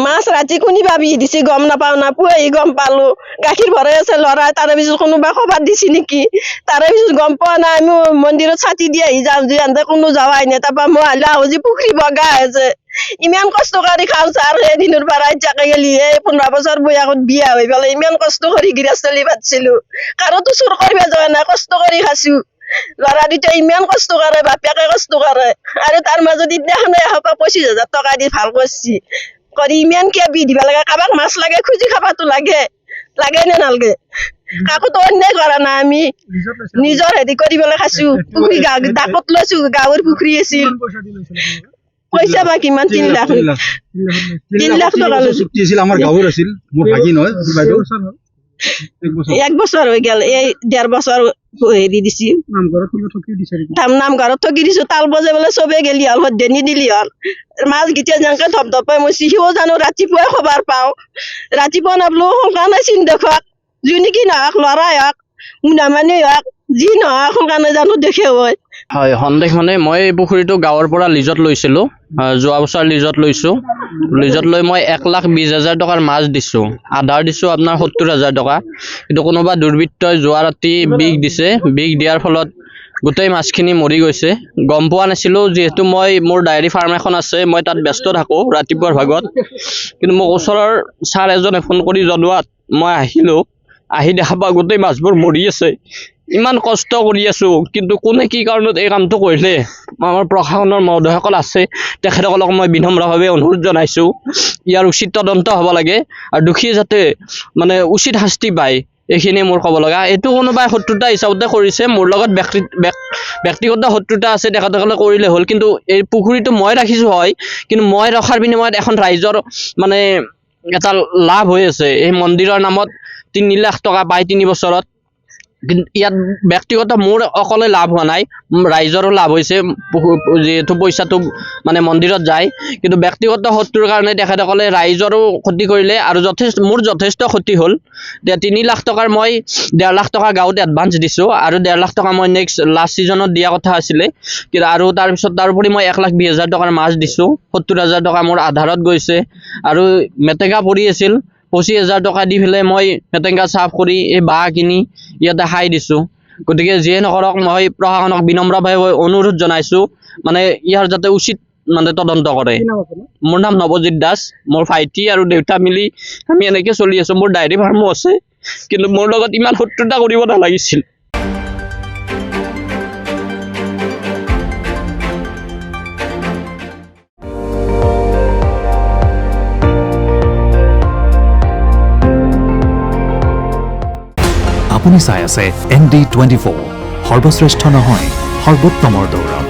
মাছ ৰাতি কোনি ভাবি দিছে গম নাপাওঁ না পুৱাই গম পালো গাখীৰ ভৰাই আছে ল'ৰা তাৰে পিছত কোনোবা খবৰ দিছে নেকি তাৰে পিছত গম পোৱা নাই আমি মন্দিৰত ছাতি দি আহি যাওঁ যে আনতে কোনো যাৱাই নাই তাৰপৰা মই আহিলে আহোঁ পুখুৰী বগা আছে ইমান কষ্ট কৰি খাওঁ ছাৰ সেইদিনৰ পৰা এতিয়াকে গেলি এই 15 বছৰ বয়সত বিয়া হৈ পেলাই ইমান কষ্ট কৰি গৃহস্থলী পাতিছিলো কাৰোতো চুৰ কৰিব যোৱা নাই কষ্ট কৰি খাইছো ল'ৰা দুটা ইমান কষ্ট কৰে বাপেকে কষ্ট কৰে আৰু তাৰ মাজত দিনাখনে 25,000 টকা দি ভাল কৰিছে কৰি ইমান কিয় বি দিব লাগে কাৰোবাক মাছ লাগে খুজি খাবাতো লাগে লাগে নে নালাগে কাকোতো অন্যায় কৰা নাই আমি নিজৰ হেৰি কৰিবলৈ খাইছো পুখুৰী ডাকত লৈছো গাঁৱৰ পুখুৰী আছিল পইচা বা কিমান 3 লাখ টকা চুক্তি আছিল আমাৰ গাঁৱৰ আছিল মোৰ ভাগিন হয় বাইদেউ 1 বছৰ হৈ গেল এই 1.5 বছৰ হেৰি দিছি নামঘৰত থকি দিছো তাল বজাবলৈ চবে গেলি হল সদ্যনি দিলি হল মাছ গিটা যেনেকে ধপধপাই মচি সিও জানো ৰাতিপুৱাই খবৰ পাওঁ ৰাতিপুৱা নাপলো সোনকালে চিন দেখুৱাক যোনে কি নহওক ল'ৰাই হওক মুনা মানুহ হওক যি নহওক সোনকালে জানো দেখে হয় হয় সন্দেহ মানে মই এই পুখুৰীটো গাঁৱৰ পৰা লিজত লৈছিলোঁ যোৱা বছৰ লিজত লৈছোঁ লিজত লৈ মই 1,20,000 টকাৰ মাছ দিছোঁ আধাৰ দিছোঁ আপোনাৰ 70,000 টকা কিন্তু কোনোবা দুৰ্বৃত্তই যোৱা ৰাতি বিষ দিছে বিষ দিয়াৰ ফলত গোটেই মাছখিনি মৰি গৈছে গম পোৱা নাছিলোঁ যিহেতু মই মোৰ ডায়েৰী ফাৰ্ম এখন আছে মই তাত ব্যস্ত থাকোঁ ৰাতিপুৱাৰ ভাগত কিন্তু মোক ওচৰৰ ছাৰ এজনে ফোন কৰি জনোৱাত মই আহিলোঁ আহি দেখা পাওঁ গোটেই মাছবোৰ মৰি আছে ইমান কষ্ট কৰি আছো কিন্তু কোনে কি কাৰণত এই কামটো কৰিলে আমাৰ প্ৰশাসনৰ মহোদয়সকল আছে তেখেতসকলক মই বিনম্ৰভাৱে অনুৰোধ জনাইছোঁ ইয়াৰ উচিত তদন্ত হ'ব লাগে আৰু দোষী যাতে মানে উচিত শাস্তি পায় এইখিনি মোৰ ক'ব লগা এইটো কোনোবাই শত্ৰুতা হিচাপতে কৰিছে মোৰ লগত ব্যক্তিগত শত্ৰুতা আছে তেখেতসকলে কৰিলে হ'ল কিন্তু এই পুখুৰীটো মই ৰাখিছোঁ হয় কিন্তু মই ৰখাৰ বিনিময়ত এখন ৰাইজৰ মানে এটা লাভ হৈ আছে এই মন্দিৰৰ নামত 3 লাখ টকা পায় 3 বছৰত কিন্তু ইয়াত ব্যক্তিগত মোৰ অকলে লাভ হোৱা নাই ৰাইজৰো লাভ হৈছে যেহেতু পইচাটো মানে মন্দিৰত যায় কিন্তু ব্যক্তিগত শত্ৰুৰ কাৰণে তেখেতসকলে ৰাইজৰো ক্ষতি কৰিলে আৰু মোৰ যথেষ্ট ক্ষতি হ'ল 3 লাখ টকাৰ মই 1.5 লাখ টকা গাঁৱত এডভান্স দিছোঁ আৰু 1.5 লাখ টকা মই নেক্সট লাষ্ট ছিজনত দিয়া কথা আছিলে কিন্তু আৰু তাৰপিছত তাৰোপৰি মই 1,20,000 টকাৰ মাছ দিছোঁ 70,000 টকা মোৰ আধাৰত গৈছে আৰু মেটেকা পৰি আছিল 25,000 টকা দি পেলাই মই মেটেকা চাফ কৰি এই বাঁহ কিনি ইয়াতে খাই দিছোঁ গতিকে যিয়ে নকৰক মই প্ৰশাসনক বিনম্ৰভাৱে অনুৰোধ জনাইছোঁ মানে ইয়াৰ যাতে উচিত মানে তদন্ত কৰে মোৰ নাম নৱজিত দাস মোৰ ভাইটি আৰু দেউতা মিলি আমি এনেকৈ চলি আছোঁ মোৰ ডায়েৰী ফাৰ্মো আছে কিন্তু মোৰ লগত ইমান শত্ৰুতা কৰিব নালাগিছিল আপুনি চাই আছে ND24 সৰ্বশ্ৰেষ্ঠ নহয় সৰ্বোত্তমৰ দৌৰ